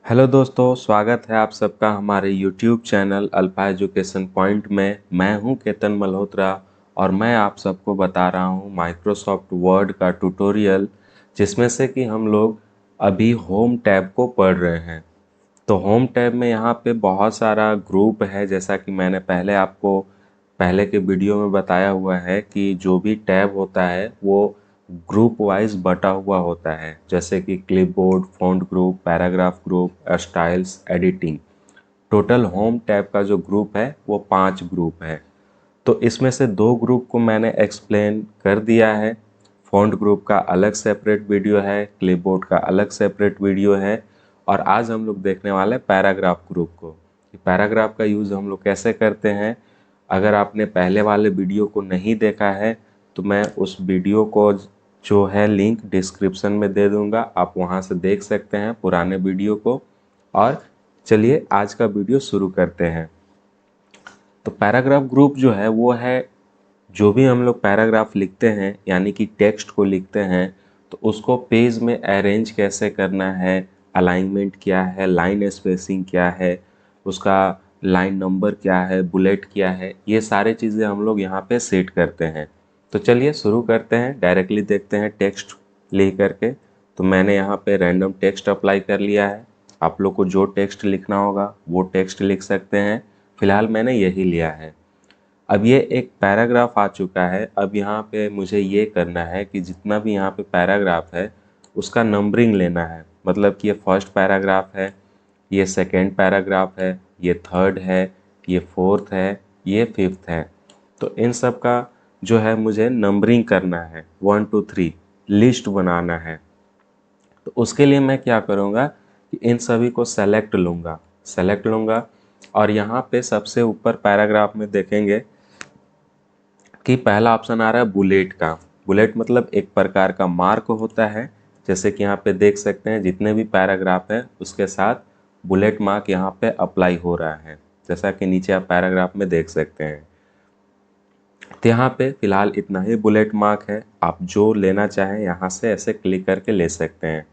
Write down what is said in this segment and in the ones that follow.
Hello दोस्तों, स्वागत है आप सबका हमारे YouTube channel alpha education point में। मैं हूं केतन मल्होत्रा और मैं आप सबको बता रहा हूं माइक्रोसॉफ्ट वर्ड का ट्यूटोरियल, जिसमें से कि हम लोग अभी होम टैब को पढ़ रहे हैं। तो होम टैब में यहाँ पे बहुत सारा ग्रुप है, जैसा कि मैंने पहले आपको पहले के वीडियो में बताया हुआ है कि जो भी टैब होता है वो ग्रुप वाइज बटा हुआ होता है, जैसे कि clipboard, font group, paragraph group, styles, editing. Total home tab का जो ग्रुप है वो 5 ग्रुप है। तो इसमें से 2 ग्रुप को मैंने एक्सप्लेन कर दिया है। फॉन्ट ग्रुप का अलग सेपरेट वीडियो है, क्लिपबोर्ड का अलग सेपरेट वीडियो है। और आज हम लोग देखने वाले हैं पैराग्राफ ग्रुप को, कि पैराग्राफ का यूज़ हम लोग कैसे करते हैं। अगर आपने पहले वाले वीडियो को नहीं देखा है तो मैं उस वीडियो को जो है लिंक डिस्क्रिप्शन में दे दूंगा, आप वहां से देख सकते हैं पुराने वीडियो को। और चलिए आज का वीडियो शुरू करते हैं। तो पैराग्राफ ग्रुप जो है वो है, जो भी हम लोग पैराग्राफ लिखते हैं यानी कि टेक्स्ट को लिखते हैं तो उसको पेज में अरेंज कैसे करना है, अलाइनमेंट क्या है, लाइन स्पेसिंग क्या है, उसका लाइन नंबर क्या है, बुलेट क्या है, ये सारे चीज़ें हम लोग यहाँ पे सेट करते हैं। तो चलिए शुरू करते हैं, डायरेक्टली देखते हैं टेक्स्ट लिख करके। तो मैंने यहाँ पे रैंडम टेक्स्ट अप्लाई कर लिया है। आप लोग को जो टेक्स्ट लिखना होगा वो टेक्स्ट लिख सकते हैं। फिलहाल मैंने यही लिया है। अब ये एक पैराग्राफ आ चुका है। अब यहाँ पे मुझे ये करना है कि जितना भी यहाँ पे पैराग्राफ है उसका नंबरिंग लेना है। मतलब कि ये फर्स्ट पैराग्राफ है, ये सेकेंड पैराग्राफ है, ये थर्ड है, ये फोर्थ है, ये फिफ्थ है। तो इन सब का जो है मुझे नंबरिंग करना है, 1 2 3 लिस्ट बनाना है। तो उसके लिए मैं क्या करूँगा कि इन सभी को सेलेक्ट लूँगा और यहाँ पे सबसे ऊपर पैराग्राफ में देखेंगे कि पहला ऑप्शन आ रहा है बुलेट का। बुलेट मतलब एक प्रकार का मार्क होता है। जैसे कि यहाँ पे देख सकते हैं जितने भी पैराग्राफ है उसके साथ बुलेट मार्क यहाँ पे अप्लाई हो रहा है, जैसा कि नीचे आप पैराग्राफ में देख सकते हैं। तो यहाँ पे फिलहाल इतना ही बुलेट मार्क है। आप जो लेना चाहें यहाँ से ऐसे क्लिक करके ले सकते हैं।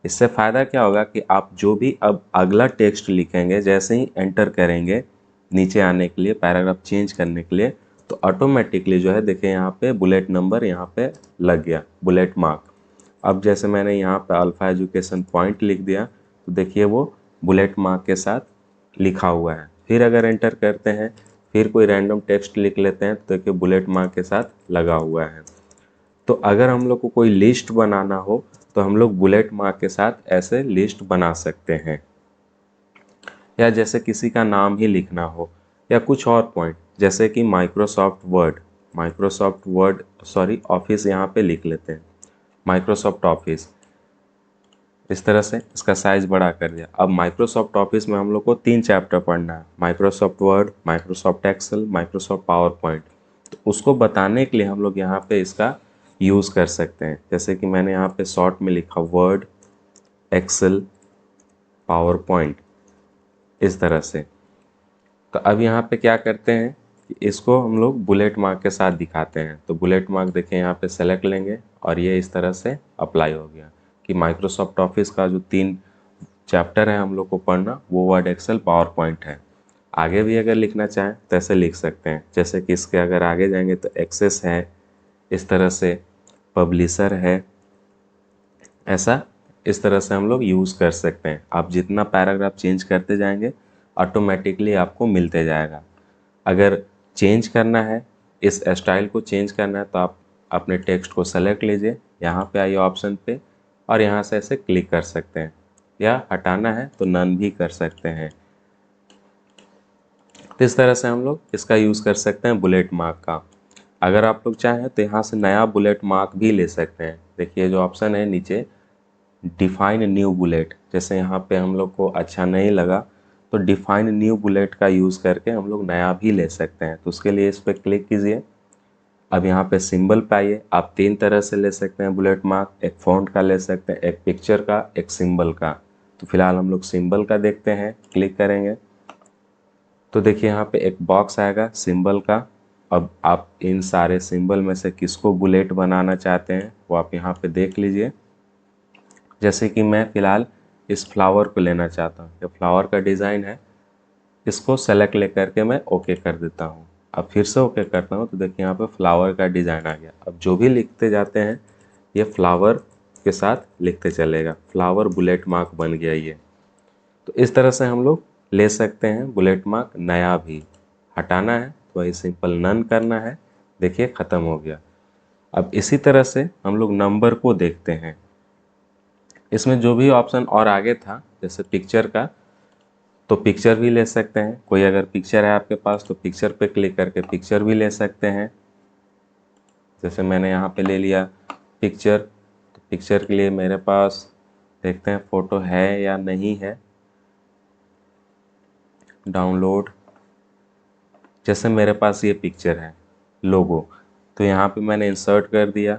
इससे फ़ायदा क्या होगा कि आप जो भी अब अगला टेक्स्ट लिखेंगे, जैसे ही एंटर करेंगे नीचे आने के लिए, पैराग्राफ चेंज करने के लिए, तो ऑटोमेटिकली जो है देखिए यहाँ पे बुलेट नंबर यहाँ पे लग गया, बुलेट मार्क। अब जैसे मैंने यहाँ पे अल्फा एजुकेशन पॉइंट लिख दिया तो देखिए वो बुलेट मार्क के साथ लिखा हुआ है। फिर अगर एंटर करते हैं, फिर कोई रैंडम टेक्स्ट लिख लेते हैं तो देखिए बुलेट मार्क के साथ लगा हुआ है। तो अगर हम लोग को कोई लिस्ट बनाना हो तो हम लोग बुलेट मार्क के साथ ऐसे लिस्ट बना सकते हैं। या जैसे किसी का नाम ही लिखना हो या कुछ और पॉइंट, जैसे कि माइक्रोसॉफ्ट वर्ड सॉरी ऑफिस यहाँ पे लिख लेते हैं, माइक्रोसॉफ्ट ऑफिस। इस तरह से इसका साइज बड़ा कर दिया। अब माइक्रोसॉफ्ट ऑफिस में हम लोग को 3 चैप्टर पढ़ना है, Microsoft Word, Microsoft Excel, Microsoft PowerPoint. तो उसको बताने के लिए हम लोग यहाँ पे इसका यूज़ कर सकते हैं। जैसे कि मैंने यहाँ पे शॉर्ट में लिखा वर्ड, एक्सेल, पावर पॉइंट, इस तरह से। तो अब यहाँ पे क्या करते हैं कि इसको हम लोग बुलेट मार्क के साथ दिखाते हैं। तो बुलेट मार्क देखें यहाँ पे सेलेक्ट लेंगे और ये इस तरह से अप्लाई हो गया कि माइक्रोसॉफ्ट ऑफिस का जो 3 चैप्टर है हम लोग को पढ़ना, वो वर्ड, एक्सेल, पावर पॉइंट है। आगे भी अगर लिखना चाहें तो ऐसे लिख सकते हैं। जैसे कि इसके अगर आगे जाएंगे तो एक्सेस है, इस तरह से पब्लिशर है, ऐसा इस तरह से हम लोग यूज़ कर सकते हैं। आप जितना पैराग्राफ चेंज करते जाएंगे ऑटोमेटिकली आपको मिलते जाएगा। अगर चेंज करना है, इस स्टाइल को चेंज करना है तो आप अपने टेक्स्ट को सेलेक्ट लीजिए, यहाँ पे आइए ऑप्शन पे और यहाँ से ऐसे क्लिक कर सकते हैं, या हटाना है तो नन भी कर सकते हैं। तो इस तरह से हम लोग इसका यूज़ कर सकते हैं बुलेट मार्क का। अगर आप लोग चाहें तो यहाँ से नया बुलेट मार्क भी ले सकते हैं। देखिए जो ऑप्शन है नीचे, डिफाइन न्यू बुलेट, जैसे यहाँ पे हम लोग को अच्छा नहीं लगा तो डिफाइन न्यू बुलेट का यूज़ करके हम लोग नया भी ले सकते हैं। तो उसके लिए इस पर क्लिक कीजिए। अब यहाँ पे सिंबल पे आइए। आप 3 तरह से ले सकते हैं बुलेट मार्क, एक फ़ॉन्ट का ले सकते हैं, एक पिक्चर का, एक सिंबल का। तो फिलहाल हम लोग सिंबल का देखते हैं, क्लिक करेंगे तो देखिए यहाँ पे एक बॉक्स आएगा सिंबल का। अब आप इन सारे सिंबल में से किसको बुलेट बनाना चाहते हैं वो आप यहाँ पे देख लीजिए। जैसे कि मैं फ़िलहाल इस फ्लावर को लेना चाहता हूँ, ये फ्लावर का डिज़ाइन है, इसको सेलेक्ट लेकर के मैं ओके कर देता हूँ। अब फिर से ओके करता हूँ तो देखिए यहाँ पे फ्लावर का डिज़ाइन आ गया। अब जो भी लिखते जाते हैं ये फ्लावर के साथ लिखते चलेगा, फ्लावर बुलेट मार्क बन गया ये। तो इस तरह से हम लोग ले सकते हैं बुलेट मार्क। नया भी हटाना है तो वही सिंपल नन करना है, देखिए ख़त्म हो गया। अब इसी तरह से हम लोग नंबर को देखते हैं। इसमें जो भी ऑप्शन और आगे था जैसे पिक्चर का, तो पिक्चर भी ले सकते हैं। कोई अगर पिक्चर है आपके पास तो पिक्चर पे क्लिक करके पिक्चर भी ले सकते हैं। जैसे मैंने यहाँ पे ले लिया पिक्चर, तो पिक्चर के लिए मेरे पास देखते हैं फ़ोटो है या नहीं है। डाउनलोड, जैसे मेरे पास ये पिक्चर है लोगो, तो यहाँ पे मैंने इंसर्ट कर दिया।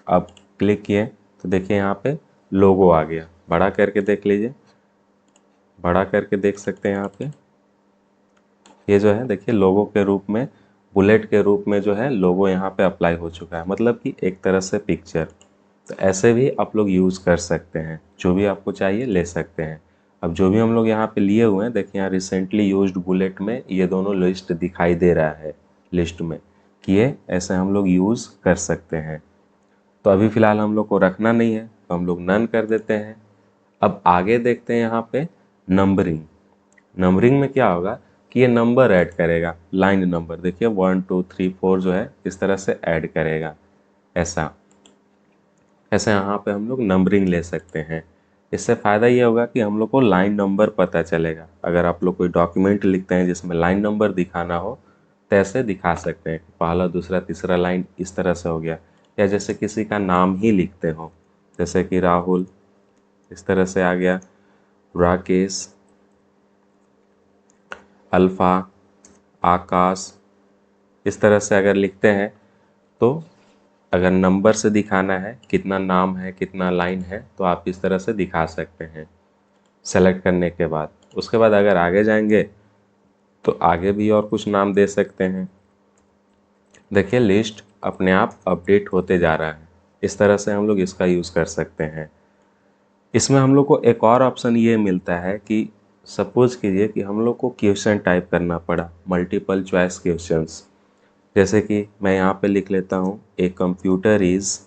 अब क्लिक किए तो देखिए यहाँ पे लोगो आ गया। बड़ा करके देख लीजिए, बड़ा करके देख सकते हैं यहाँ पे ये जो है देखिए लोगो के रूप में, बुलेट के रूप में जो है लोगो यहाँ पे अप्लाई हो चुका है, मतलब कि एक तरह से पिक्चर। तो ऐसे भी आप लोग यूज़ कर सकते हैं, जो भी आपको चाहिए ले सकते हैं। अब जो भी हम लोग यहाँ पे लिए हुए हैं देखिए यहाँ रिसेंटली यूज्ड बुलेट में ये दोनों लिस्ट दिखाई दे रहा है लिस्ट में कि ये ऐसे हम लोग यूज़ कर सकते हैं। तो अभी फ़िलहाल हम लोग को रखना नहीं है तो हम लोग नन कर देते हैं। अब आगे देखते हैं यहाँ पे नंबरिंग। नंबरिंग में क्या होगा कि ये नंबर ऐड करेगा, लाइन नंबर देखिए 1 2 3 4 जो है इस तरह से ऐड करेगा। ऐसा ऐसे यहाँ पे हम लोग नंबरिंग ले सकते हैं। इससे फ़ायदा ये होगा कि हम लोग को लाइन नंबर पता चलेगा। अगर आप लोग कोई डॉक्यूमेंट लिखते हैं जिसमें लाइन नंबर दिखाना हो तो ऐसे दिखा सकते हैं, पहला दूसरा तीसरा लाइन इस तरह से हो गया। या जैसे किसी का नाम ही लिखते हो, जैसे कि राहुल, इस तरह से आ गया, राकेश, अल्फ़ा, आकाश, इस तरह से अगर लिखते हैं तो अगर नंबर से दिखाना है कितना नाम है कितना लाइन है तो आप इस तरह से दिखा सकते हैं सेलेक्ट करने के बाद। उसके बाद अगर आगे जाएंगे तो आगे भी और कुछ नाम दे सकते हैं। देखिए लिस्ट अपने आप अपडेट होते जा रहा है, इस तरह से हम लोग इसका यूज़ कर सकते हैं। इसमें हम लोग को एक और ऑप्शन ये मिलता है कि सपोज कीजिए कि हम लोग को क्वेश्चन टाइप करना पड़ा, मल्टीपल चॉइस क्वेश्चंस। जैसे कि मैं यहाँ पे लिख लेता हूँ ए कंप्यूटर इज़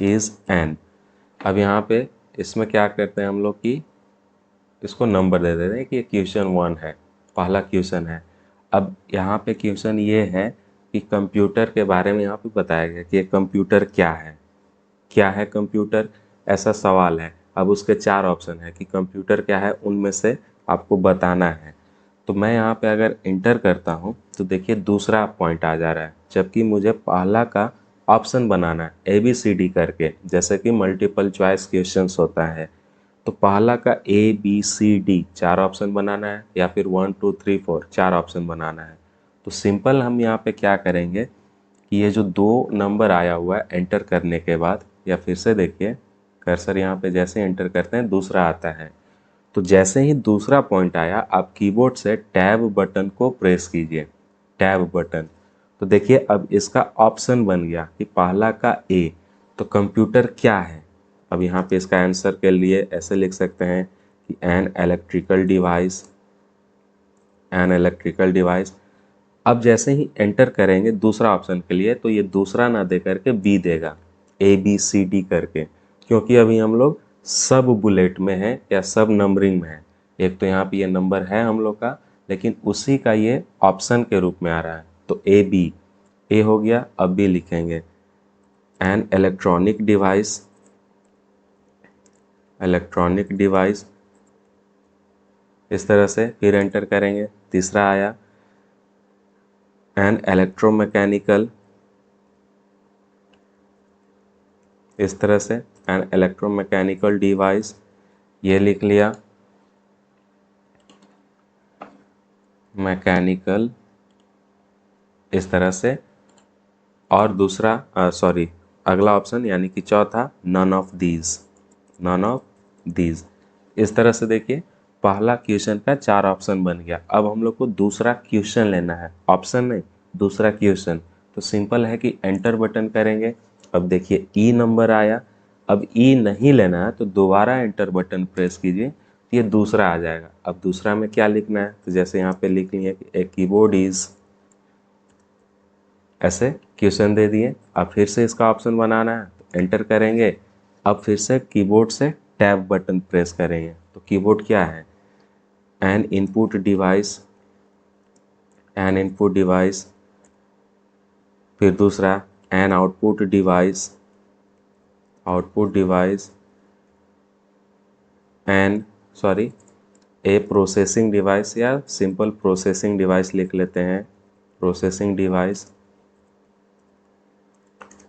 एन। अब यहाँ पे इसमें क्या करते हैं हम लोग कि इसको नंबर दे देते हैं कि ये क्वेश्चन 1 है, पहला क्वेश्चन है। अब यहाँ पे क्वेश्चन ये है कि कंप्यूटर के बारे में यहाँ पे बताया गया कि ये कंप्यूटर क्या है, क्या है कंप्यूटर, ऐसा सवाल है। अब उसके 4 ऑप्शन है कि कंप्यूटर क्या है, उनमें से आपको बताना है। तो मैं यहाँ पे अगर इंटर करता हूँ तो देखिए दूसरा पॉइंट आ जा रहा है, जबकि मुझे पहला का ऑप्शन बनाना है ABCD करके, जैसे कि मल्टीपल चॉइस क्वेश्चंस होता है। तो पहला का ABCD 4 ऑप्शन बनाना है या फिर 1 2 3 4 4 ऑप्शन बनाना है। तो सिंपल हम यहाँ पे क्या करेंगे कि ये जो 2 नंबर आया हुआ है एंटर करने के बाद, या फिर से देखिए कर्सर यहाँ पे जैसे एंटर करते हैं दूसरा आता है। तो जैसे ही दूसरा पॉइंट आया आप कीबोर्ड से टैब बटन को प्रेस कीजिए, टैब बटन। तो देखिए अब इसका ऑप्शन बन गया कि पहला का ए, तो कंप्यूटर क्या है। अब यहाँ पे इसका आंसर के लिए ऐसे लिख सकते हैं कि an electrical device, an electrical device. अब जैसे ही एंटर करेंगे दूसरा ऑप्शन के लिए तो ये दूसरा ना दे करके बी देगा, ABCD करके, क्योंकि अभी हम लोग सब बुलेट में है या सब नंबरिंग में है। एक तो यहाँ पे ये नंबर है हम लोग का, लेकिन उसी का ये ऑप्शन के रूप में आ रहा है। तो ए हो गया। अब भी लिखेंगे an electronic device, electronic device, इस तरह से फिर एंटर करेंगे। तीसरा आया एन इलेक्ट्रोमैकेनिकल, इस तरह से एन इलेक्ट्रोमैकेनिकल डिवाइस, ये लिख लिया। मैकेनिकल, इस तरह से। और दूसरा सॉरी अगला ऑप्शन यानी कि चौथा none of these, none of these. इस तरह से देखिए पहला क्वेश्चन का 4 ऑप्शन बन गया। अब हम लोग को दूसरा क्वेश्चन लेना है, ऑप्शन नहीं, दूसरा क्वेश्चन। तो सिंपल है कि एंटर बटन करेंगे। अब देखिए ई नंबर आया, अब ई नहीं लेना है तो दोबारा एंटर बटन प्रेस कीजिए, तो ये दूसरा आ जाएगा। अब दूसरा में क्या लिखना है, तो जैसे यहाँ पे लिख लिए कि ए कीबोर्ड इज, ऐसे क्वेश्चन दे दिए। अब फिर से इसका ऑप्शन बनाना है तो एंटर करेंगे। अब फिर से कीबोर्ड से टैब बटन प्रेस करेंगे। तो कीबोर्ड क्या है, an input device, an input device, फिर दूसरा an output device, output device, an sorry a processing device, या सिंपल प्रोसेसिंग डिवाइस लिख लेते हैं, प्रोसेसिंग डिवाइस,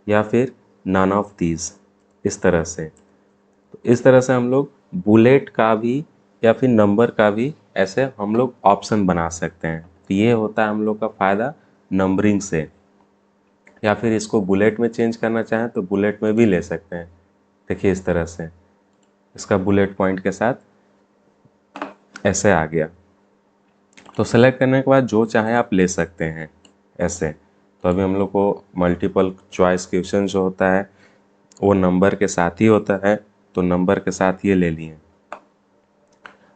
या फिर नन ऑफ दीज, इस तरह से। तो इस तरह से हम लोग बुलेट का भी या फिर नंबर का भी ऐसे हम लोग ऑप्शन बना सकते हैं। तो ये होता है हम लोग का फ़ायदा नंबरिंग से। या फिर इसको बुलेट में चेंज करना चाहें तो बुलेट में भी ले सकते हैं। देखिए इस तरह से इसका बुलेट पॉइंट के साथ ऐसे आ गया। तो सेलेक्ट करने के बाद जो चाहे आप ले सकते हैं ऐसे। तो अभी हम लोग को मल्टीपल चॉइस क्वेश्चन जो होता है वो नंबर के साथ ही होता है, तो नंबर के साथ ये ले लिए।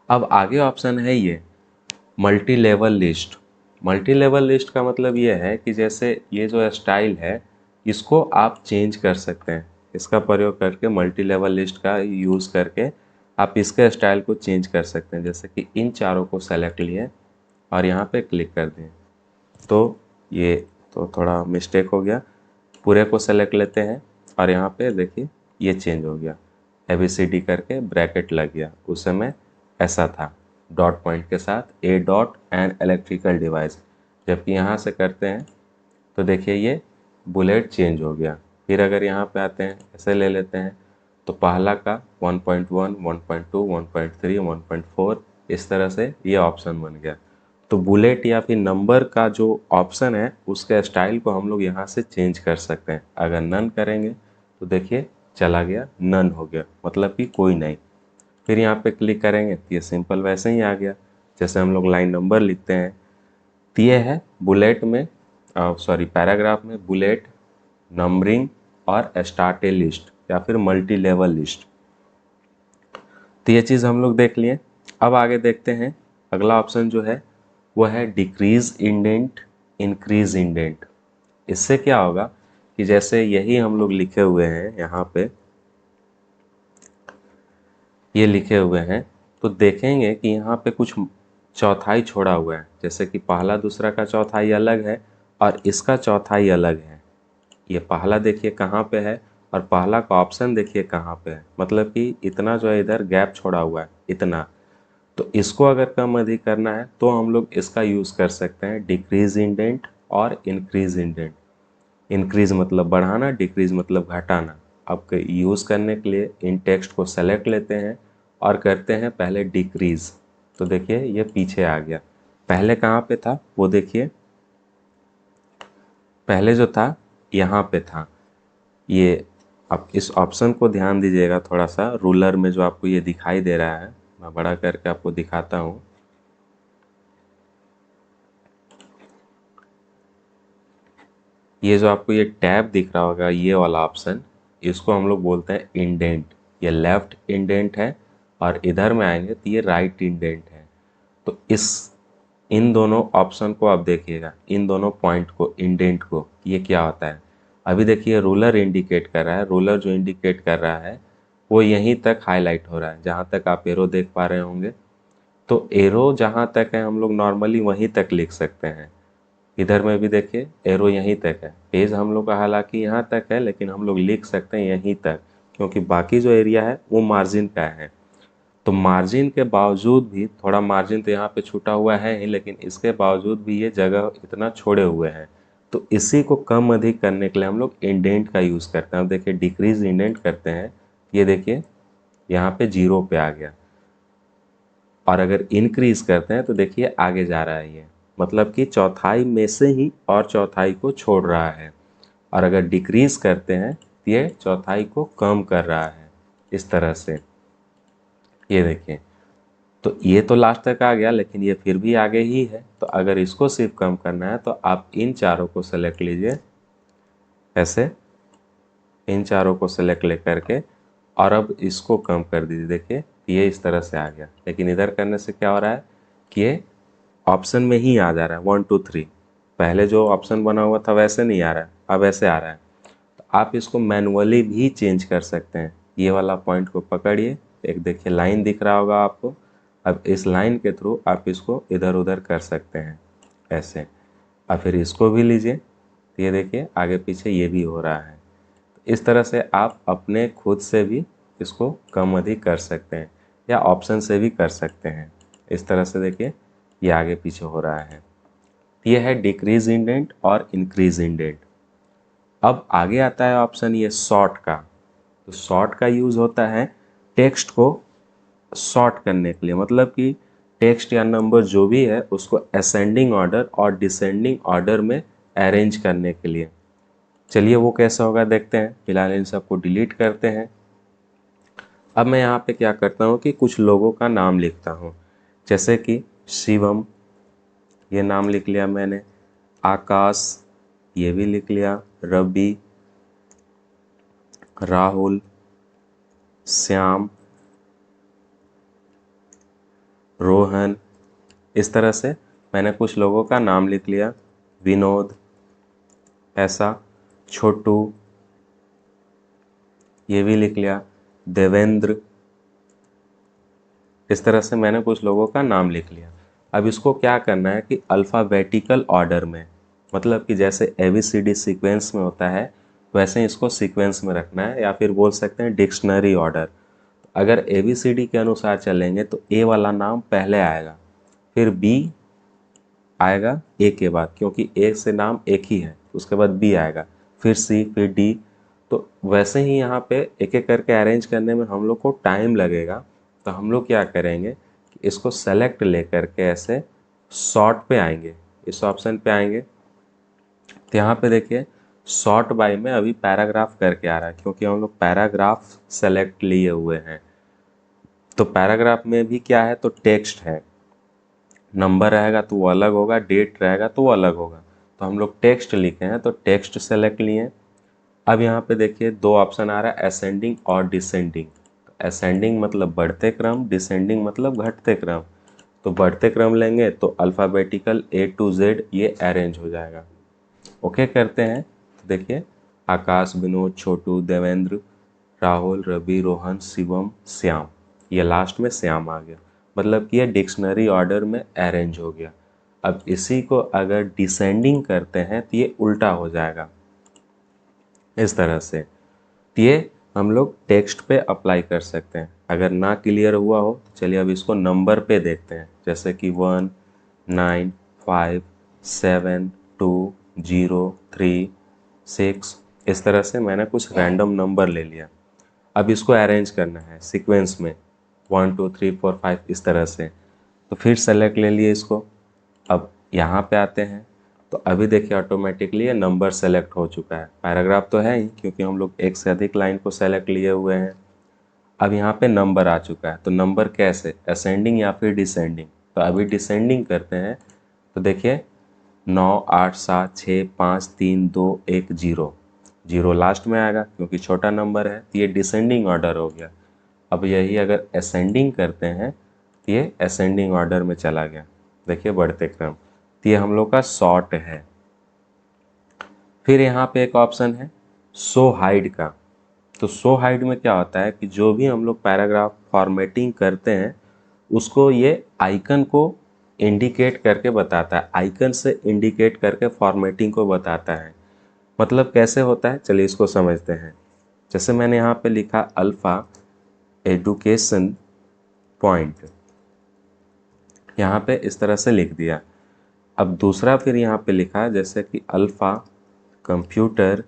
अब आगे ऑप्शन है ये multi level list. Multi level list का मतलब ये है कि जैसे ये जो स्टाइल है इसको आप चेंज कर सकते हैं। इसका प्रयोग करके मल्टी लेवल लिस्ट का यूज़ करके आप इसके स्टाइल को चेंज कर सकते हैं। जैसे कि इन चारों को सेलेक्ट लिए और यहाँ पे क्लिक कर दें, तो ये तो थोड़ा मिस्टेक हो गया। पूरे को सेलेक्ट लेते हैं और यहाँ पे देखिए ये चेंज हो गया, ABCD करके ब्रैकेट लग गया। उस समय ऐसा था डॉट पॉइंट के साथ ए डॉट एंड इलेक्ट्रिकल डिवाइस। जबकि यहाँ से करते हैं तो देखिए ये बुलेट चेंज हो गया। फिर अगर यहाँ पे आते हैं ऐसे ले लेते हैं तो पहला का 1.1, 1.2, 1.3, 1.4 इस तरह से ये ऑप्शन बन गया। तो बुलेट या फिर नंबर का जो ऑप्शन है उसके स्टाइल को हम लोग यहाँ से चेंज कर सकते हैं। अगर नन करेंगे तो देखिए चला गया, नन हो गया, मतलब कि कोई नहीं। फिर यहाँ पे क्लिक करेंगे तो ये सिंपल वैसे ही आ गया जैसे हम लोग लाइन नंबर लिखते हैं। तो ये है बुलेट में पैराग्राफ में बुलेट, नंबरिंग और स्टार्ट ए लिस्ट या फिर मल्टी लेवल लिस्ट। तो ये चीज़ हम लोग देख लिए। अब आगे देखते हैं अगला ऑप्शन जो है वो है डिक्रीज इंडेंट, इंक्रीज इंडेंट। इससे क्या होगा कि जैसे यही हम लोग लिखे हुए हैं यहाँ पे, ये लिखे हुए हैं तो देखेंगे कि यहाँ पे कुछ चौथाई छोड़ा हुआ है। जैसे कि पहला दूसरा का चौथाई अलग है और इसका चौथाई अलग है। ये पहला देखिए कहाँ पे है और पहला का ऑप्शन देखिए कहाँ पे है, मतलब कि इतना जो है इधर गैप छोड़ा हुआ है इतना। तो इसको अगर कम अधिक करना है तो हम लोग इसका यूज़ कर सकते हैं डिक्रीज इंडेंट और इंक्रीज इंडेंट। इंक्रीज मतलब बढ़ाना, डिक्रीज मतलब घटाना। अब यूज़ करने के लिए इन टेक्स्ट को सेलेक्ट लेते हैं और करते हैं पहले डिक्रीज। तो देखिए ये पीछे आ गया। पहले कहाँ पे था वो देखिए, पहले जो था यहाँ पे था ये। अब इस ऑप्शन को ध्यान दीजिएगा थोड़ा सा, रूलर में जो आपको ये दिखाई दे रहा है, मैं बड़ा करके आपको दिखाता हूँ। ये जो आपको ये टैब दिख रहा होगा ये वाला ऑप्शन, इसको हम लोग बोलते हैं इंडेंट। ये लेफ्ट इंडेंट है और इधर में आएंगे तो ये राइट इंडेंट है। तो इन दोनों ऑप्शन को आप देखिएगा, इन दोनों पॉइंट को, इंडेंट को, ये क्या होता है। अभी देखिए रूलर इंडिकेट कर रहा है, रूलर जो इंडिकेट कर रहा है वो यहीं तक हाईलाइट हो रहा है जहाँ तक आप एरो देख पा रहे होंगे। तो एरो जहाँ तक है हम लोग नॉर्मली वहीं तक लिख सकते हैं। इधर में भी देखिए एरो यहीं तक है, पेज हम लोग का हालांकि यहाँ तक है लेकिन हम लोग लिख सकते हैं यहीं तक, क्योंकि बाकी जो एरिया है वो मार्जिन का है। तो मार्जिन के बावजूद भी, थोड़ा मार्जिन तो यहाँ पे छूटा हुआ है ही, लेकिन इसके बावजूद भी ये जगह इतना छोड़े हुए हैं। तो इसी को कम अधिक करने के लिए हम लोग इंडेंट का यूज़ करते हैं। अब देखिए डिक्रीज इंडेंट करते हैं, ये देखिए यहाँ पे 0 पे आ गया। और अगर इंक्रीज करते हैं तो देखिए आगे जा रहा है ये, मतलब कि चौथाई में से ही और चौथाई को छोड़ रहा है। और अगर डिक्रीज करते हैं तो ये चौथाई को कम कर रहा है, इस तरह से। ये देखिए तो ये तो लास्ट तक आ गया लेकिन ये फिर भी आगे ही है। तो अगर इसको सिर्फ कम करना है तो आप इन चारों को सेलेक्ट लीजिए, ऐसे इन चारों को सेलेक्ट ले करके और अब इसको कम कर दीजिए, देखिए ये इस तरह से आ गया। लेकिन इधर करने से क्या हो रहा है कि ये ऑप्शन में ही आ जा रहा है 1 2 3। पहले जो ऑप्शन बना हुआ था वैसे नहीं आ रहा है, अब ऐसे आ रहा है। तो आप इसको मैनुअली भी चेंज कर सकते हैं। ये वाला पॉइंट को पकड़िए, एक देखिए लाइन दिख रहा होगा आपको। अब इस लाइन के थ्रू आप इसको इधर उधर कर सकते हैं ऐसे। अब फिर इसको भी लीजिए, तो ये देखिए आगे पीछे ये भी हो रहा है। इस तरह से आप अपने खुद से भी इसको कम अधिक कर सकते हैं या ऑप्शन से भी कर सकते हैं। इस तरह से देखिए ये आगे पीछे हो रहा है। ये है डिक्रीज इंडेंट और इंक्रीज इंडेंट। अब आगे आता है ऑप्शन ये शॉर्ट का। तो शॉर्ट का यूज़ होता है टेक्स्ट को शॉर्ट करने के लिए, मतलब कि टेक्स्ट या नंबर जो भी है उसको असेंडिंग ऑर्डर और डिसेंडिंग ऑर्डर में अरेंज करने के लिए। चलिए वो कैसा होगा देखते हैं। फिलहाल इन सबको डिलीट करते हैं। अब मैं यहाँ पे क्या करता हूँ कि कुछ लोगों का नाम लिखता हूँ, जैसे कि शिवम, ये नाम लिख लिया मैंने। आकाश, ये भी लिख लिया। रवि, राहुल, श्याम, रोहन। इस तरह से मैंने कुछ लोगों का नाम लिख लिया। विनोद, ऐसा। छोटू, ये भी लिख लिया। देवेंद्र। इस तरह से मैंने कुछ लोगों का नाम लिख लिया। अब इसको क्या करना है कि अल्फ़ाबेटिकल ऑर्डर में, मतलब कि जैसे ABCD सीक्वेंस में होता है वैसे ही इसको सीक्वेंस में रखना है, या फिर बोल सकते हैं डिक्शनरी ऑर्डर। अगर ABCD के अनुसार चलेंगे तो A वाला नाम पहले आएगा, फिर B आएगा A के बाद, क्योंकि A से नाम एक ही है, उसके बाद B आएगा, फिर C, फिर D। तो वैसे ही यहाँ पे एक एक करके अरेंज करने में हम लोग को टाइम लगेगा। तो हम लोग क्या करेंगे कि इसको सेलेक्ट लेकर के ऐसे सॉर्ट पे आएंगे, इस ऑप्शन पे आएंगे। तो यहाँ पे देखिए सॉर्ट बाय में अभी पैराग्राफ करके आ रहा है, क्योंकि हम लोग पैराग्राफ सेलेक्ट लिए हुए हैं। तो पैराग्राफ में भी क्या है, तो टेक्स्ट है। नंबर रहेगा तो वो अलग होगा, डेट रहेगा तो वो अलग होगा। तो हम लोग टेक्स्ट लिखे हैं तो टेक्स्ट सेलेक्ट लिए। अब यहाँ पे देखिए दो ऑप्शन आ रहा है, असेंडिंग और डिसेंडिंग। असेंडिंग मतलब बढ़ते क्रम, डिसेंडिंग मतलब घटते क्रम। तो बढ़ते क्रम लेंगे तो अल्फ़ाबेटिकल A to Z ये अरेंज हो जाएगा। ओके करते हैं। तो देखिए आकाश, विनोद, छोटू, देवेंद्र, राहुल, रवि, रोहन, शिवम, श्याम। ये लास्ट में श्याम आ गया, मतलब कि ये डिक्शनरी ऑर्डर में अरेंज हो गया। अब इसी को अगर डिसेंडिंग करते हैं तो ये उल्टा हो जाएगा इस तरह से। तो ये हम लोग टेक्स्ट पे अप्लाई कर सकते हैं। अगर ना क्लियर हुआ हो तो चलिए अब इसको नंबर पे देखते हैं, जैसे कि 1 9 5 7 2 0 3 6। इस तरह से मैंने कुछ रैंडम नंबर ले लिया। अब इसको अरेंज करना है सीक्वेंस में 1 2 3 4 5 इस तरह से। तो फिर सेलेक्ट ले लिए इसको। अब यहाँ पे आते हैं तो अभी देखिए ऑटोमेटिकली ये नंबर सेलेक्ट हो चुका है। पैराग्राफ तो है ही, क्योंकि हम लोग एक से अधिक लाइन को सेलेक्ट लिए हुए हैं। अब यहाँ पे नंबर आ चुका है। तो नंबर कैसे, असेंडिंग या फिर डिसेंडिंग? तो अभी डिसेंडिंग करते हैं। तो देखिए 9 8 7 6 5 3 2 1 0। जीरो लास्ट में आएगा क्योंकि छोटा नंबर है, तो ये डिसेंडिंग ऑर्डर हो गया। अब यही अगर असेंडिंग करते हैं तो ये असेंडिंग ऑर्डर में चला गया, देखिए बढ़ते क्रम। तो ये हम लोग का सॉर्ट है। फिर यहाँ पे एक ऑप्शन है शो हाइड का। तो शो हाइड में क्या होता है कि जो भी हम लोग पैराग्राफ फॉर्मेटिंग करते हैं उसको ये आइकन को इंडिकेट करके बताता है, आइकन से इंडिकेट करके फॉर्मेटिंग को बताता है। मतलब कैसे होता है, चलिए इसको समझते हैं। जैसे मैंने यहाँ पे लिखा अल्फ़ा एडुकेशन पॉइंट, यहाँ पे इस तरह से लिख दिया। अब दूसरा फिर यहाँ पे लिखा जैसे कि अल्फ़ा कंप्यूटर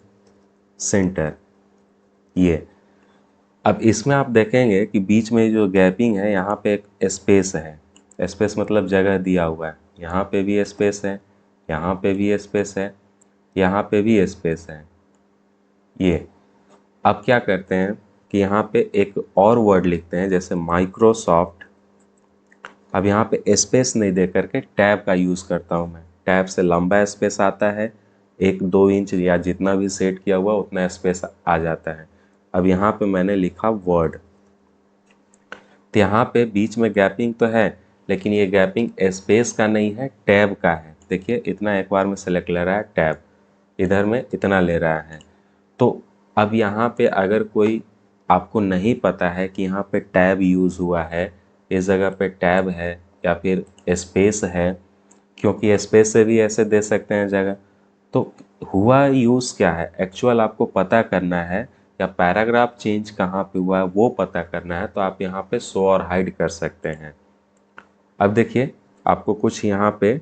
सेंटर, ये। अब इसमें आप देखेंगे कि बीच में जो गैपिंग है यहाँ पे एक स्पेस है। स्पेस मतलब जगह दिया हुआ है। यहाँ पे भी स्पेस है, यहाँ पे भी स्पेस है, यहाँ पे भी स्पेस है, ये। अब क्या करते हैं कि यहाँ पे एक और वर्ड लिखते हैं जैसे माइक्रोसॉफ्ट। अब यहाँ पे स्पेस नहीं दे करके टैब का यूज़ करता हूँ मैं। टैब से लंबा स्पेस आता है, 1 2 इंच या जितना भी सेट किया हुआ उतना स्पेस आ जाता है। अब यहाँ पे मैंने लिखा वर्ड, तो यहाँ पे बीच में गैपिंग तो है, लेकिन ये गैपिंग स्पेस का नहीं है, टैब का है। देखिए इतना एक बार में सेलेक्ट ले रहा है टैब, इधर में इतना ले रहा है। तो अब यहाँ पे अगर कोई आपको नहीं पता है कि यहाँ पे टैब यूज़ हुआ है, इस जगह पे टैब है या फिर स्पेस है, क्योंकि स्पेस से भी ऐसे दे सकते हैं जगह, तो हुआ यूज़ क्या है एक्चुअल आपको पता करना है, या पैराग्राफ चेंज कहाँ पे हुआ है वो पता करना है, तो आप यहाँ पे शो और हाइड कर सकते हैं। अब देखिए आपको कुछ यहाँ पे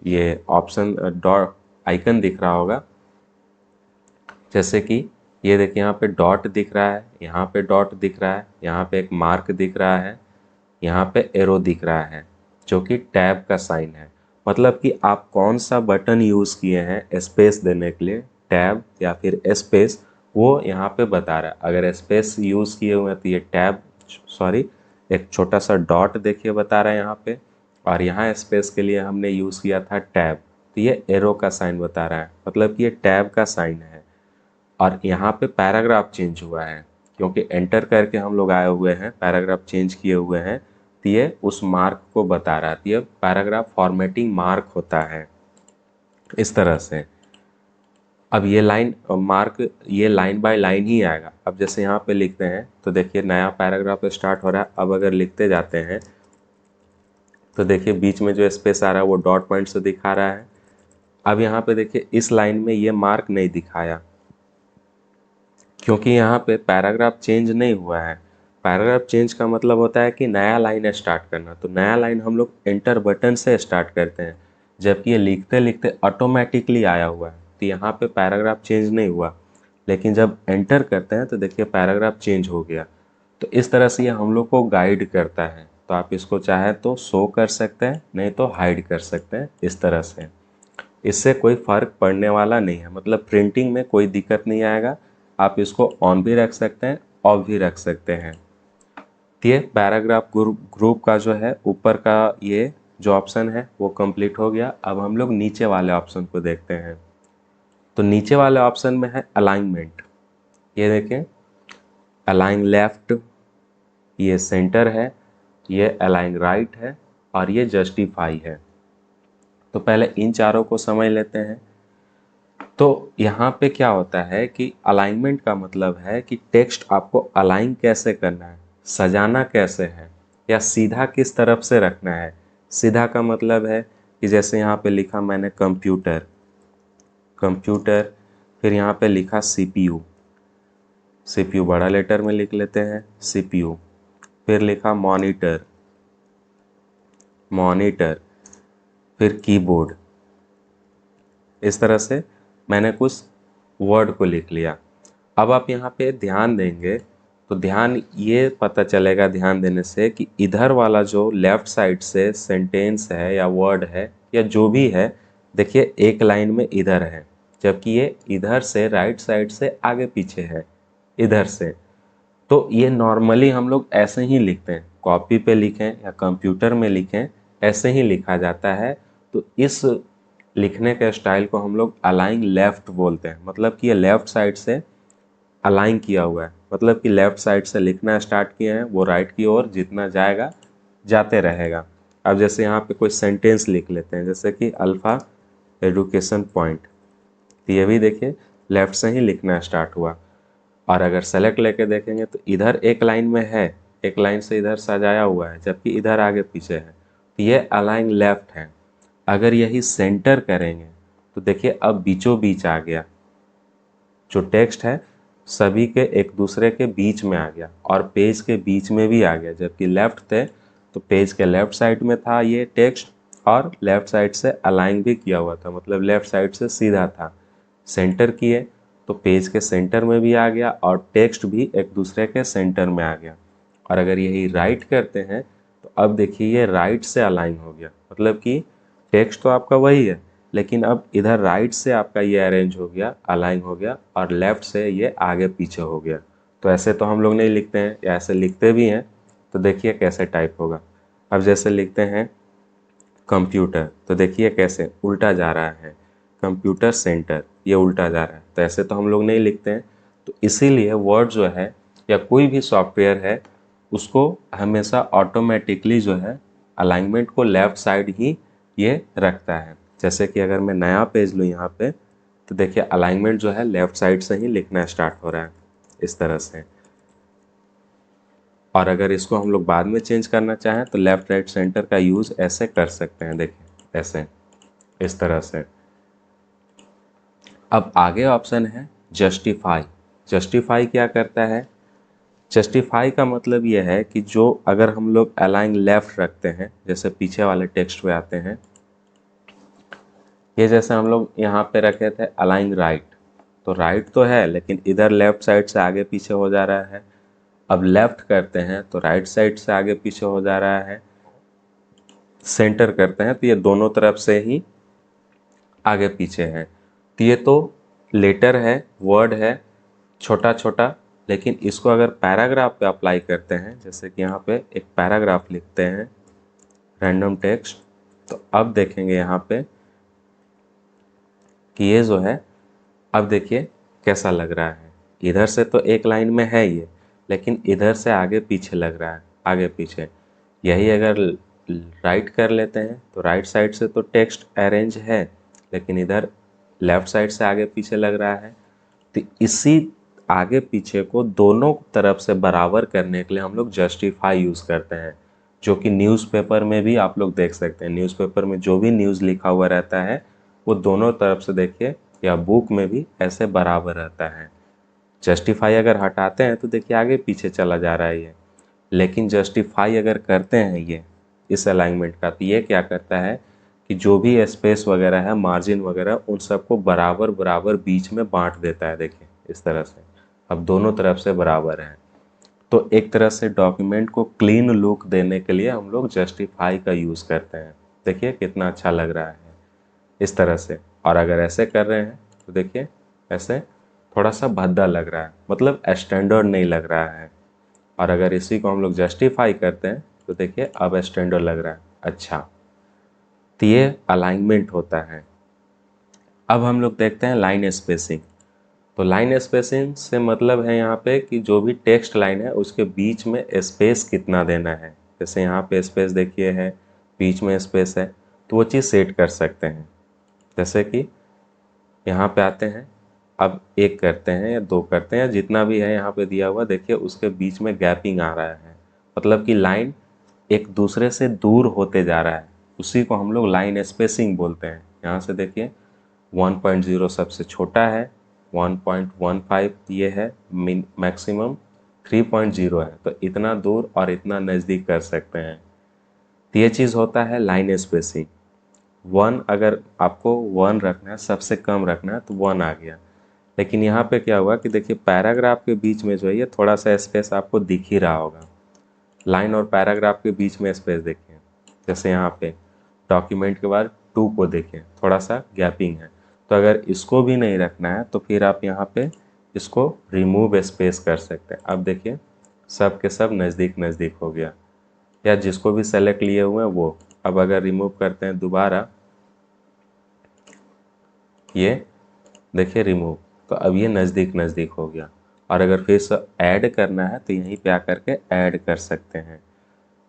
ये ऑप्शन डॉट आइकन दिख रहा होगा, जैसे कि ये देखिए यहाँ पे डॉट दिख रहा है, यहाँ पे डॉट दिख रहा है, यहाँ पे एक मार्क दिख रहा है, यहाँ पे एरो दिख रहा है जो कि टैब का साइन है। मतलब कि आप कौन सा बटन यूज़ किए हैं स्पेस देने के लिए, टैब या फिर स्पेस, वो यहाँ पे बता रहा है। अगर स्पेस यूज़ किए हुए हैं तो ये टैब, सॉरी, एक छोटा सा डॉट देखिए बता रहा है यहाँ पे, और यहाँ स्पेस के लिए हमने यूज़ किया था टैब, तो ये एरो का साइन बता रहा है, मतलब कि ये टैब का साइन है। और यहाँ पे पैराग्राफ चेंज हुआ है, क्योंकि एंटर करके हम लोग आए हुए हैं, पैराग्राफ चेंज किए हुए हैं, तो ये उस मार्क को बता रहा है। तो ये पैराग्राफ फॉर्मेटिंग मार्क होता है इस तरह से। अब ये लाइन मार्क, ये लाइन बाय लाइन ही आएगा। अब जैसे यहाँ पे लिखते हैं तो देखिए नया पैराग्राफ स्टार्ट हो रहा है। अब अगर लिखते जाते हैं तो देखिए बीच में जो स्पेस आ रहा है वो डॉट पॉइंट से दिखा रहा है। अब यहाँ पे देखिए इस लाइन में ये मार्क नहीं दिखाया, क्योंकि यहाँ पे पैराग्राफ चेंज नहीं हुआ है। पैराग्राफ चेंज का मतलब होता है कि नया लाइन स्टार्ट करना, तो नया लाइन हम लोग एंटर बटन से स्टार्ट करते हैं, जबकि ये लिखते लिखते ऑटोमेटिकली आया हुआ है, तो यहाँ पे पैराग्राफ चेंज नहीं हुआ। लेकिन जब एंटर करते हैं तो देखिए पैराग्राफ चेंज हो गया। तो इस तरह से ये हम लोग को गाइड करता है। तो आप इसको चाहे तो शो कर सकते हैं, नहीं तो हाइड कर सकते हैं इस तरह से। इससे कोई फ़र्क पड़ने वाला नहीं है, मतलब प्रिंटिंग में कोई दिक्कत नहीं आएगा। आप इसको ऑन भी रख सकते हैं, ऑफ भी रख सकते हैं। तो ये पैराग्राफ ग्रुप का जो है ऊपर का ये जो ऑप्शन है वो कंप्लीट हो गया। अब हम लोग नीचे वाले ऑप्शन को देखते हैं। तो नीचे वाले ऑप्शन में है अलाइनमेंट। ये देखें, अलाइन लेफ्ट, ये सेंटर है, ये अलाइन राइट है, और ये जस्टिफाई है। तो पहले इन चारों को समझ लेते हैं। तो यहाँ पे क्या होता है कि अलाइनमेंट का मतलब है कि टेक्स्ट आपको अलाइन कैसे करना है, सजाना कैसे है, या सीधा किस तरफ से रखना है। सीधा का मतलब है कि जैसे यहाँ पे लिखा मैंने कंप्यूटर, कंप्यूटर, फिर यहाँ पे लिखा सीपीयू, सीपीयू बड़ा लेटर में लिख लेते हैं सीपीयू, फिर लिखा मॉनिटर, मॉनिटर, फिर कीबोर्ड। इस तरह से मैंने कुछ वर्ड को लिख लिया। अब आप यहाँ पे ध्यान देंगे तो ध्यान ये पता चलेगा ध्यान देने से कि इधर वाला जो लेफ्ट साइड से सेंटेंस है या वर्ड है या जो भी है, देखिए एक लाइन में इधर है, जबकि ये इधर से राइट साइड से आगे पीछे है, इधर से। तो ये नॉर्मली हम लोग ऐसे ही लिखते हैं, कॉपी पे लिखें या कंप्यूटर में लिखें, ऐसे ही लिखा जाता है। तो इस लिखने के स्टाइल को हम लोग अलाइन लेफ्ट बोलते हैं, मतलब कि ये लेफ्ट साइड से अलाइन किया हुआ है, मतलब कि लेफ्ट साइड से लिखना स्टार्ट किए हैं, वो राइट की ओर जितना जाएगा जाते रहेगा। अब जैसे यहाँ पे कोई सेंटेंस लिख लेते हैं, जैसे कि अल्फ़ा एजुकेशन पॉइंट, तो ये भी देखिए लेफ्ट से ही लिखना स्टार्ट हुआ। और अगर सेलेक्ट लेके देखेंगे तो इधर एक लाइन में है, एक लाइन से इधर सजाया हुआ है, जबकि इधर आगे पीछे है, तो ये अलाइन लेफ्ट है। अगर यही सेंटर करेंगे तो देखिए अब बीचों बीच आ गया, जो टेक्स्ट है सभी के एक दूसरे के बीच में आ गया और पेज के बीच में भी आ गया। जबकि लेफ्ट थे तो पेज के लेफ्ट साइड में था ये टेक्स्ट, और लेफ्ट साइड से अलाइन भी किया हुआ था, मतलब लेफ्ट साइड से सीधा था। सेंटर किए तो पेज के सेंटर में भी आ गया और टेक्स्ट भी एक दूसरे के सेंटर में आ गया। और अगर यही राइट करते हैं तो अब देखिए ये राइट से अलाइन हो गया, मतलब कि टेक्स्ट तो आपका वही है, लेकिन अब इधर राइट से आपका ये अरेंज हो गया, अलाइन हो गया, और लेफ्ट से ये आगे पीछे हो गया। तो ऐसे तो हम लोग नहीं लिखते हैं, या ऐसे लिखते भी हैं तो देखिए कैसे टाइप होगा। अब जैसे लिखते हैं कंप्यूटर, तो देखिए कैसे उल्टा जा रहा है, कंप्यूटर सेंटर, ये उल्टा जा रहा है। तो ऐसे तो हम लोग नहीं लिखते हैं, तो इसीलिए वर्ड जो है या कोई भी सॉफ्टवेयर है उसको हमेशा ऑटोमेटिकली जो है अलाइनमेंट को लेफ़्ट साइड ही ये रखता है। जैसे कि अगर मैं नया पेज लूँ यहाँ पे, तो देखिए अलाइनमेंट जो है लेफ़्ट साइड से ही लिखना स्टार्ट हो रहा है इस तरह से। और अगर इसको हम लोग बाद में चेंज करना चाहें तो लेफ़्ट राइट सेंटर का यूज़ ऐसे कर सकते हैं, देखिए ऐसे, इस तरह से। अब आगे ऑप्शन है जस्टिफाई। जस्टिफाई क्या करता है? जस्टिफाई का मतलब ये है कि जो अगर हम लोग अलाइन लेफ्ट रखते हैं, जैसे पीछे वाले टेक्स्ट पे आते हैं, ये जैसे हम लोग यहाँ पे रखे थे अलाइन राइट, तो राइट तो है लेकिन इधर लेफ्ट साइड से आगे पीछे हो जा रहा है। अब लेफ्ट करते हैं तो राइट साइड से आगे पीछे हो जा रहा है। सेंटर करते हैं तो ये दोनों तरफ से ही आगे पीछे है। तो ये तो लेटर है, वर्ड है, छोटा छोटा, लेकिन इसको अगर पैराग्राफ पे अप्लाई करते हैं, जैसे कि यहाँ पे एक पैराग्राफ लिखते हैं रैंडम टेक्स्ट, तो अब देखेंगे यहाँ पे कि ये जो है, अब देखिए कैसा लग रहा है। इधर से तो एक लाइन में है ये, लेकिन इधर से आगे पीछे लग रहा है, आगे पीछे। यही अगर राइट कर लेते हैं तो राइट साइड से तो टेक्स्ट अरेंज है, लेकिन इधर लेफ्ट साइड से आगे पीछे लग रहा है। तो इसी आगे पीछे को दोनों तरफ से बराबर करने के लिए हम लोग जस्टिफाई यूज़ करते हैं, जो कि न्यूज़पेपर में भी आप लोग देख सकते हैं। न्यूज़पेपर में जो भी न्यूज़ लिखा हुआ रहता है वो दोनों तरफ से देखिए, या बुक में भी ऐसे बराबर रहता है। जस्टिफाई अगर हटाते हैं तो देखिए आगे पीछे चला जा रहा है ये, लेकिन जस्टिफाई अगर करते हैं ये इस अलाइनमेंट का, तो ये क्या करता है कि जो भी स्पेस वगैरह है, मार्जिन वगैरह, उन सबको बराबर बराबर बीच में बांट देता है, देखिए इस तरह से। अब दोनों तरफ से बराबर है, तो एक तरह से डॉक्यूमेंट को क्लीन लुक देने के लिए हम लोग जस्टिफाई का यूज़ करते हैं। देखिए कितना अच्छा लग रहा है इस तरह से। और अगर ऐसे कर रहे हैं तो देखिए ऐसे थोड़ा सा भद्दा लग रहा है, मतलब स्टैंडर्ड नहीं लग रहा है। और अगर इसी को हम लोग जस्टिफाई करते हैं तो देखिए अब स्टैंडर्ड लग रहा है। अच्छा, तो ये अलाइनमेंट होता है। अब हम लोग देखते हैं लाइन स्पेसिंग। तो लाइन स्पेसिंग से मतलब है यहाँ पे कि जो भी टेक्स्ट लाइन है उसके बीच में स्पेस कितना देना है। जैसे यहाँ पे स्पेस देखिए है, बीच में स्पेस है, तो वो चीज़ सेट कर सकते हैं। जैसे कि यहाँ पे आते हैं, अब एक करते हैं या दो करते हैं, जितना भी है यहाँ पे दिया हुआ, देखिए उसके बीच में गैपिंग आ रहा है, मतलब कि लाइन एक दूसरे से दूर होते जा रहा है। उसी को हम लोग लाइन स्पेसिंग बोलते हैं। यहाँ से देखिए 1.0 सबसे छोटा है, 1.15 ये है मैक्सिमम, 3.0 है, तो इतना दूर और इतना नज़दीक कर सकते हैं। तो ये चीज़ होता है लाइन स्पेसिंग। 1 अगर आपको 1 रखना है, सबसे कम रखना है, तो 1 आ गया। लेकिन यहाँ पे क्या हुआ कि देखिए पैराग्राफ के बीच में जो है ये थोड़ा सा स्पेस आपको दिख ही रहा होगा। लाइन और पैराग्राफ के बीच में स्पेस देखिए, जैसे यहाँ पे डॉक्यूमेंट के बाद 2 को देखें, थोड़ा सा गैपिंग है। तो अगर इसको भी नहीं रखना है तो फिर आप यहाँ पे इसको रिमूव स्पेस कर सकते हैं। अब देखिए सब के सब नज़दीक नज़दीक हो गया, या जिसको भी सेलेक्ट लिए हुए हैं वो। अब अगर रिमूव करते हैं दोबारा, ये देखिए रिमूव, तो अब ये नज़दीक नज़दीक हो गया। और अगर फिर से ऐड करना है तो यहीं पे आकर के ऐड कर सकते हैं।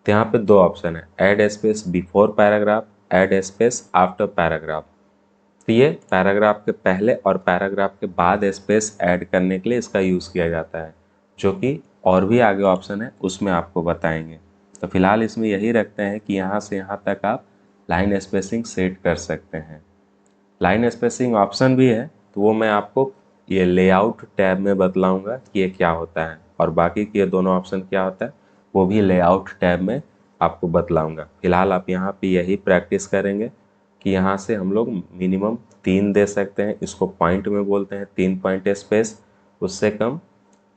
तो यहाँ पे 2 ऑप्शन है, add space before paragraph, add space after paragraph. तो ये पैराग्राफ के पहले और पैराग्राफ के बाद स्पेस ऐड करने के लिए इसका यूज़ किया जाता है, जो कि और भी आगे ऑप्शन है उसमें आपको बताएंगे। तो फिलहाल इसमें यही रखते हैं कि यहाँ से यहाँ तक आप लाइन स्पेसिंग सेट कर सकते हैं। लाइन स्पेसिंग ऑप्शन भी है, तो वो मैं आपको ये लेआउट टैब में बतलाऊंगा कि ये क्या होता है, और बाकी के दोनों ऑप्शन क्या होता है वो भी लेआउट टैब में आपको बतलाऊंगा। फिलहाल आप यहाँ पे यही प्रैक्टिस करेंगे कि यहाँ से हम लोग मिनिमम 3 दे सकते हैं, इसको पॉइंट में बोलते हैं, 3 पॉइंट स्पेस, उससे कम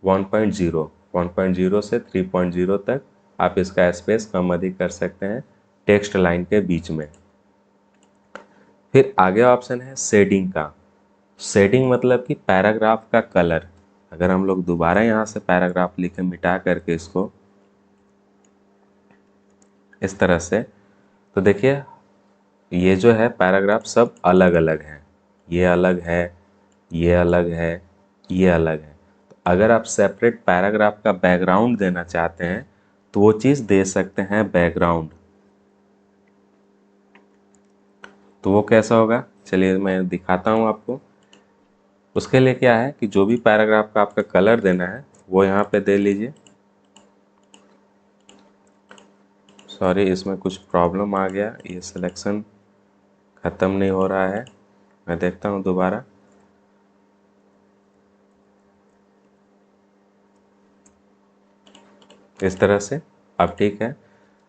1.0, 1.0 से 3.0 तक आप इसका स्पेस कम अधिक कर सकते हैं टेक्स्ट लाइन के बीच में। फिर आगे ऑप्शन है शेडिंग का। शेडिंग मतलब कि पैराग्राफ का कलर। अगर हम लोग दोबारा यहाँ से पैराग्राफ लिखे मिटा करके इसको इस तरह से, तो देखिए ये जो है पैराग्राफ सब अलग अलग हैं, ये अलग है, ये अलग है, ये अलग है। तो अगर आप सेपरेट पैराग्राफ का बैकग्राउंड देना चाहते हैं तो वो चीज़ दे सकते हैं बैकग्राउंड। तो वो कैसा होगा, चलिए मैं दिखाता हूँ आपको। उसके लिए क्या है कि जो भी पैराग्राफ का आपका कलर देना है वो यहाँ पे दे लीजिए। सॉरी, इसमें कुछ प्रॉब्लम आ गया, ये सिलेक्शन ख़त्म नहीं हो रहा है। मैं देखता हूँ दोबारा। इस तरह से अब ठीक है।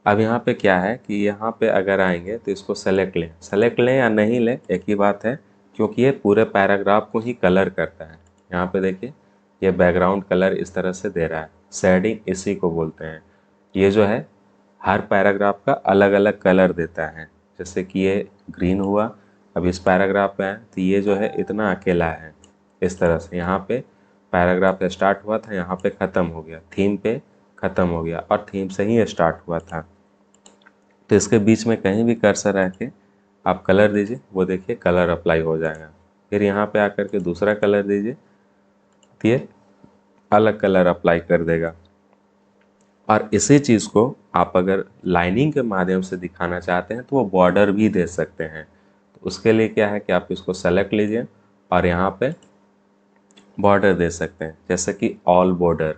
अब यहाँ पे क्या है कि यहाँ पे अगर आएंगे तो इसको सेलेक्ट लें या नहीं लें एक ही बात है, क्योंकि ये पूरे पैराग्राफ को ही कलर करता है। यहाँ पे देखिए ये बैकग्राउंड कलर इस तरह से दे रहा है, शेडिंग इसी को बोलते हैं। ये जो है हर पैराग्राफ का अलग अलग कलर देता है। जैसे कि ये ग्रीन हुआ, अब इस पैराग्राफ में है तो ये जो है इतना अकेला है। इस तरह से यहाँ पे पैराग्राफ स्टार्ट हुआ था, यहाँ पे ख़त्म हो गया, थीम पे ख़त्म हो गया और थीम से ही स्टार्ट हुआ था। तो इसके बीच में कहीं भी कर्सर रख के आप कलर दीजिए, वो देखिए कलर अप्लाई हो जाएगा। फिर यहाँ पे आकर के दूसरा कलर दीजिए तो ये अलग कलर अप्लाई कर देगा। और इसी चीज़ को आप अगर लाइनिंग के माध्यम से दिखाना चाहते हैं तो वो बॉर्डर भी दे सकते हैं। तो उसके लिए क्या है कि आप इसको सेलेक्ट लीजिए और यहाँ पे बॉर्डर दे सकते हैं, जैसे कि ऑल बॉर्डर।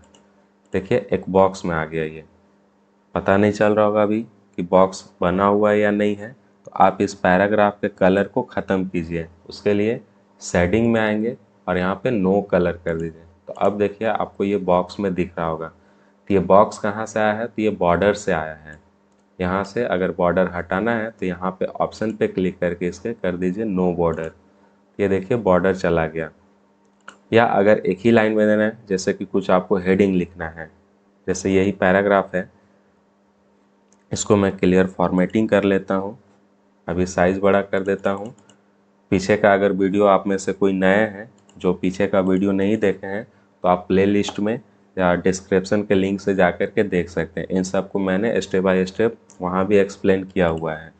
देखिए एक बॉक्स में आ गया, ये पता नहीं चल रहा होगा अभी कि बॉक्स बना हुआ है या नहीं है। तो आप इस पैराग्राफ के कलर को ख़त्म कीजिए, उसके लिए शेडिंग में आएंगे और यहाँ पे नो कलर कर दीजिए। तो अब देखिए आपको ये बॉक्स में दिख रहा होगा। तो ये बॉक्स कहाँ से आया है, तो ये बॉर्डर से आया है। यहाँ से अगर बॉर्डर हटाना है तो यहाँ पे ऑप्शन पे क्लिक करके इसके कर दीजिए नो बॉर्डर। ये देखिए बॉर्डर चला गया। या अगर एक ही लाइन में देना है, जैसे कि कुछ आपको हेडिंग लिखना है, जैसे यही पैराग्राफ है, इसको मैं क्लियर फॉर्मेटिंग कर लेता हूँ। अभी साइज़ बड़ा कर देता हूँ। पीछे का अगर वीडियो आप में से कोई नए हैं जो पीछे का वीडियो नहीं देखे हैं तो आप प्ले लिस्ट में या डिस्क्रिप्शन के लिंक से जा कर के देख सकते हैं। इन सब को मैंने स्टेप बाय स्टेप वहाँ भी एक्सप्लेन किया हुआ है।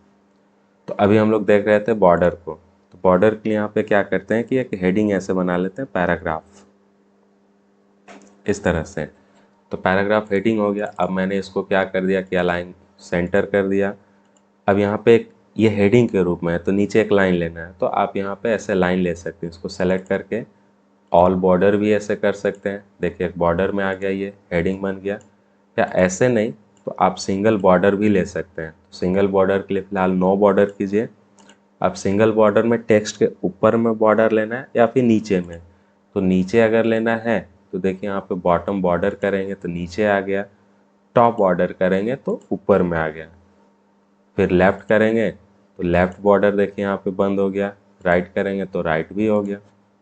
तो अभी हम लोग देख रहे थे बॉर्डर को। तो बॉर्डर के यहाँ पे क्या करते हैं कि एक हेडिंग ऐसे बना लेते हैं पैराग्राफ, इस तरह से। तो पैराग्राफ हेडिंग हो गया। अब मैंने इसको क्या कर दिया कि अलाइन सेंटर कर दिया। अब यहाँ पे ये हेडिंग के रूप में है तो नीचे एक लाइन लेना है, तो आप यहाँ पे ऐसे लाइन ले सकते हैं। इसको सेलेक्ट करके ऑल बॉर्डर भी ऐसे कर सकते हैं। देखिए एक बॉर्डर में आ गया, ये हेडिंग बन गया। या ऐसे नहीं तो आप सिंगल बॉर्डर भी ले सकते हैं। सिंगल बॉर्डर के लिए फ़िलहाल नो बॉर्डर कीजिए। अब सिंगल बॉर्डर में टेक्स्ट के ऊपर में बॉर्डर लेना है या फिर नीचे में। तो नीचे अगर लेना है तो देखिए यहाँ पे बॉटम बॉर्डर करेंगे तो नीचे आ गया, टॉप बॉर्डर करेंगे तो ऊपर में आ गया। फिर लेफ़्ट करेंगे तो लेफ़्ट बॉर्डर देखिए यहाँ पे बंद हो गया, राइट करेंगे तो राइट भी हो गया।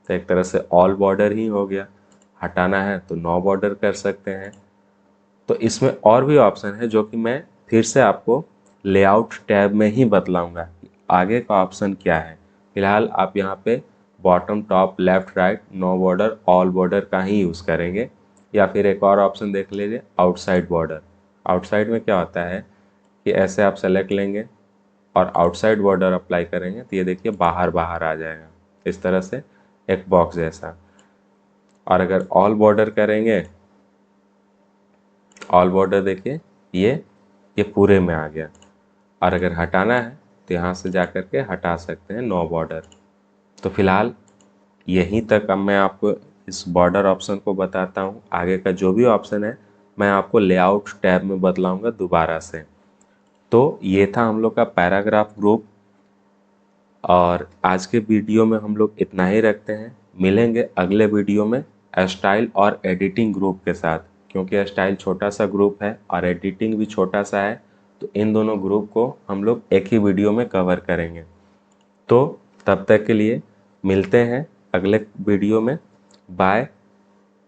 तो एक तरह से ऑल बॉर्डर ही हो गया। हटाना है तो नो बॉर्डर कर सकते हैं। तो इसमें और भी ऑप्शन है जो कि मैं फिर से आपको लेआउट टैब में ही बतलाऊंगा कि आगे का ऑप्शन क्या है। फिलहाल आप यहाँ पे bottom top left right no border all border का ही यूज़ करेंगे। या फिर एक और ऑप्शन देख लीजिए आउटसाइड बॉर्डर। आउटसाइड में क्या होता है कि ऐसे आप सेलेक्ट लेंगे और आउटसाइड बॉर्डर अप्लाई करेंगे तो ये देखिए बाहर बाहर आ जाएगा, इस तरह से एक बॉक्स जैसा। और अगर ऑल बॉर्डर करेंगे, ऑल बॉर्डर देखिए ये पूरे में आ गया। और अगर हटाना है तो यहाँ से जा कर के हटा सकते हैं नो बॉर्डर। तो फिलहाल यहीं तक अब मैं आपको इस बॉर्डर ऑप्शन को बताता हूँ। आगे का जो भी ऑप्शन है मैं आपको लेआउट टैब में बतलाऊँगा दोबारा से। तो ये था हम लोग का पैराग्राफ ग्रुप और आज के वीडियो में हम लोग इतना ही रखते हैं। मिलेंगे अगले वीडियो में स्टाइल और एडिटिंग ग्रुप के साथ, क्योंकि स्टाइल छोटा सा ग्रुप है और एडिटिंग भी छोटा सा है। तो इन दोनों ग्रुप को हम लोग एक ही वीडियो में कवर करेंगे। तो तब तक के लिए मिलते हैं अगले वीडियो में। बाय।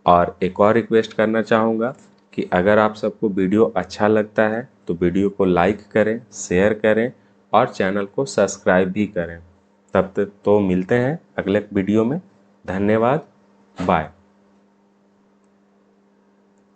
और एक और रिक्वेस्ट करना चाहूँगा कि अगर आप सबको वीडियो अच्छा लगता है तो वीडियो को लाइक करें, शेयर करें और चैनल को सब्सक्राइब भी करें। तब तक तो मिलते हैं अगले वीडियो में। धन्यवाद। बाय।